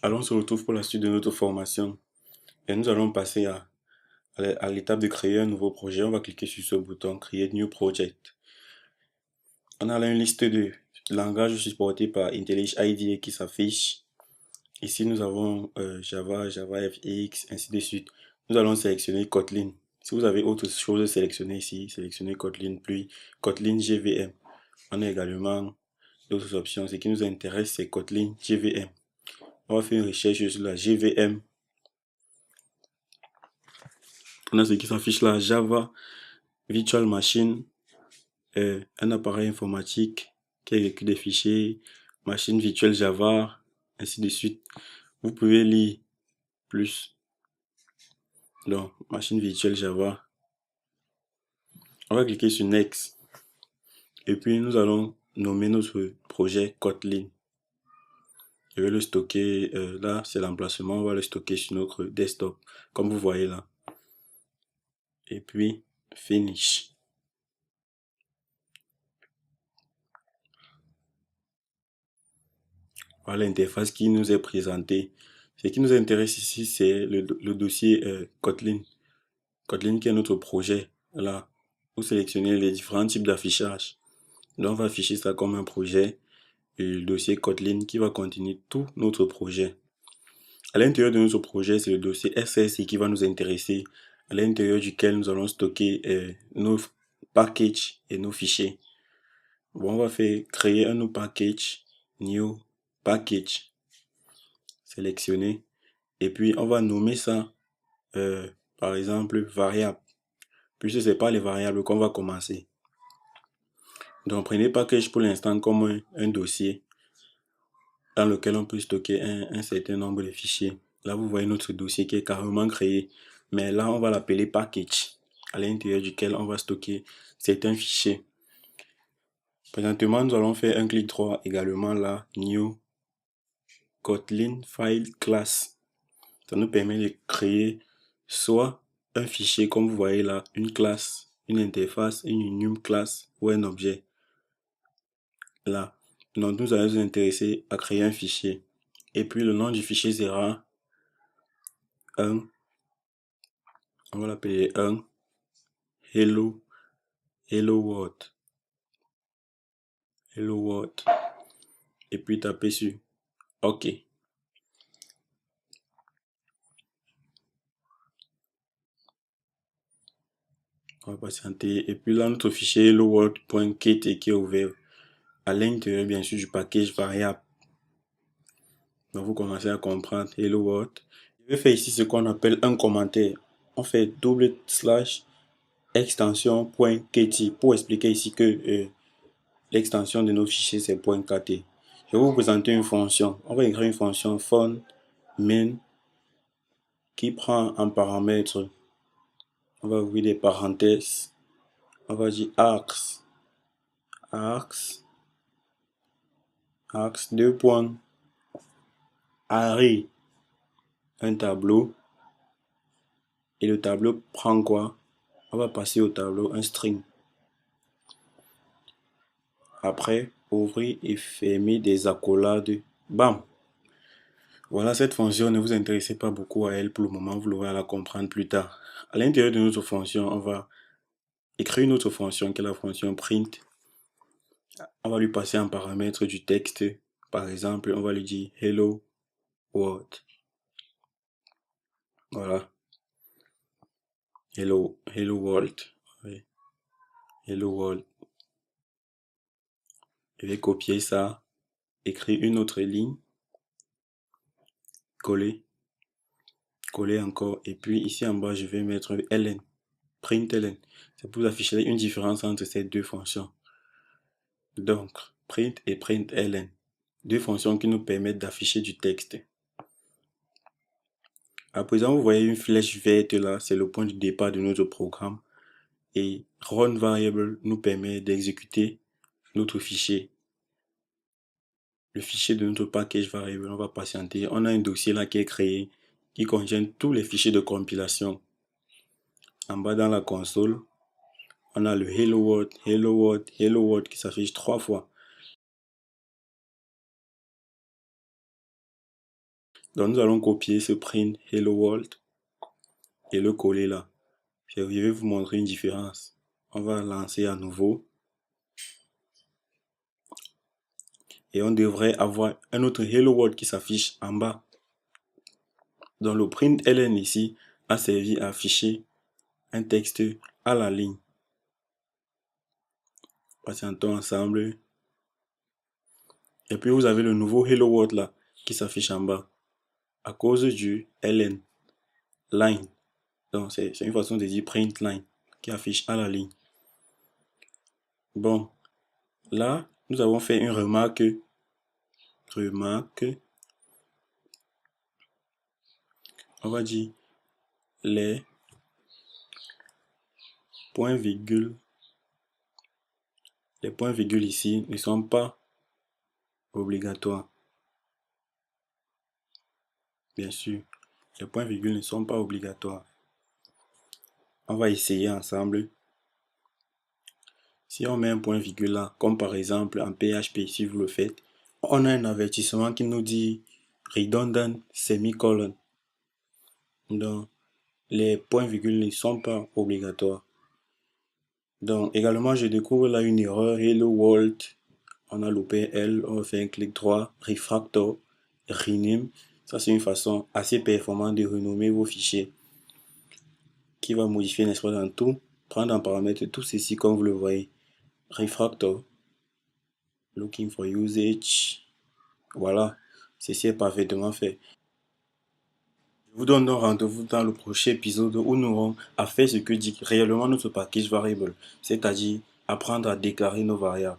Alors, on se retrouve pour la suite de notre formation et nous allons passer à l'étape de créer un nouveau projet. On va cliquer sur ce bouton Create New Project. On a là une liste de langages supportés par IntelliJ IDEA qui s'affiche. Ici, nous avons Java, JavaFX, ainsi de suite. Nous allons sélectionner Kotlin. Si vous avez autre chose à sélectionner ici, sélectionnez Kotlin, puis Kotlin JVM. On a également d'autres options. Ce qui nous intéresse, c'est Kotlin JVM. On va faire une recherche sur la JVM. On a ce qui s'affiche là, Java Virtual Machine, un appareil informatique qui exécute des fichiers, machine virtuelle Java, ainsi de suite. Vous pouvez lire plus. Donc, machine virtuelle Java. On va cliquer sur Next. Et puis, nous allons nommer notre projet Kotlin. Je vais le stocker, là, c'est l'emplacement, on va le stocker sur notre desktop, comme vous voyez là. Et puis, Finish. Voilà l'interface qui nous est présentée. Ce qui nous intéresse ici, c'est le dossier Kotlin. Kotlin qui est notre projet. Là, vous sélectionnez les différents types d'affichage. Donc, on va afficher ça comme un projet. Et le dossier Kotlin qui va contenir tout notre projet. À l'intérieur de notre projet, c'est le dossier SSI qui va nous intéresser, à l'intérieur duquel nous allons stocker nos packages et nos fichiers. Bon, on va faire créer un nouveau package, new package, sélectionner, et puis on va nommer ça, par exemple, variable, puisque c'est pas les variables qu'on va commencer. Donc, prenez package pour l'instant comme un dossier dans lequel on peut stocker un certain nombre de fichiers. Là, vous voyez notre dossier qui est carrément créé. Mais là, on va l'appeler package, à l'intérieur duquel on va stocker certains fichiers. Présentement, nous allons faire un clic droit également là, New Kotlin File Class. Ça nous permet de créer soit un fichier, comme vous voyez là, une classe, une interface, une enum class ou un objet. Là. Donc, nous allons nous intéresser à créer un fichier. Et puis, le nom du fichier sera 1. On va l'appeler 1. Hello World. Hello World. Et puis, taper sur OK. On va patienter. Et puis là, notre fichier hello world.kt qui est ouvert à l'intérieur, bien sûr, du package variable. Donc, vous commencez à comprendre hello world. Je vais faire ici ce qu'on appelle un commentaire. On fait /extension.kt pour expliquer ici que l'extension de nos fichiers c'est .kt. Je vais vous présenter une fonction. On va écrire une fonction fun main qui prend en paramètre, on va ouvrir des parenthèses, on va dire axe 2 points, array, un tableau, et le tableau prend quoi? On va passer au tableau un string. Après, ouvrir et fermer des accolades, bam! Voilà, cette fonction, ne vous intéressez pas beaucoup à elle pour le moment, vous l'aurez à la comprendre plus tard. À l'intérieur de notre fonction, on va écrire une autre fonction qui est la fonction print. On va lui passer un paramètre du texte. Par exemple, on va lui dire hello world. Voilà. Hello world. Oui. Hello world. Je vais copier ça, écrire une autre ligne, coller encore, et puis ici en bas je vais mettre ln, print ln. C'est pour afficher une différence entre ces deux fonctions. Donc, print et print ln, deux fonctions qui nous permettent d'afficher du texte. À présent, vous voyez une flèche verte là, c'est le point de départ de notre programme. Et run variable nous permet d'exécuter notre fichier. Le fichier de notre package variable, on va patienter. On a un dossier là qui est créé, qui contient tous les fichiers de compilation. En bas dans la console, on a le hello world qui s'affiche 3 fois. Donc nous allons copier ce print hello world et le coller là. Je vais vous montrer une différence. On va lancer à nouveau. Et on devrait avoir un autre hello world qui s'affiche en bas. Donc le print ln ici a servi à afficher un texte à la ligne. Patientons ensemble. Et puis vous avez le nouveau hello world là qui s'affiche en bas à cause du ln line. Donc c'est une façon de dire print line qui affiche à la ligne. Bon, là nous avons fait une remarque. On va dire les points virgules. Les points virgules ici ne sont pas obligatoires. Bien sûr, les points virgules ne sont pas obligatoires. On va essayer ensemble. Si on met un point virgule là, comme par exemple en PHP, si vous le faites, on a un avertissement qui nous dit redundant semicolon. Donc, les points virgules ne sont pas obligatoires. Donc, également, je découvre là une erreur. Hello world. On a loupé L, on fait un clic droit, refactor, rename. Ça, c'est une façon assez performante de renommer vos fichiers qui va modifier, n'est-ce pas, dans tout, prendre en paramètre tout ceci comme vous le voyez. Refactor, looking for usage. Voilà, ceci est parfaitement fait. Je vous donne donc rendez-vous dans le prochain épisode où nous aurons à faire ce que dit réellement notre package variable, c'est-à-dire apprendre à déclarer nos variables.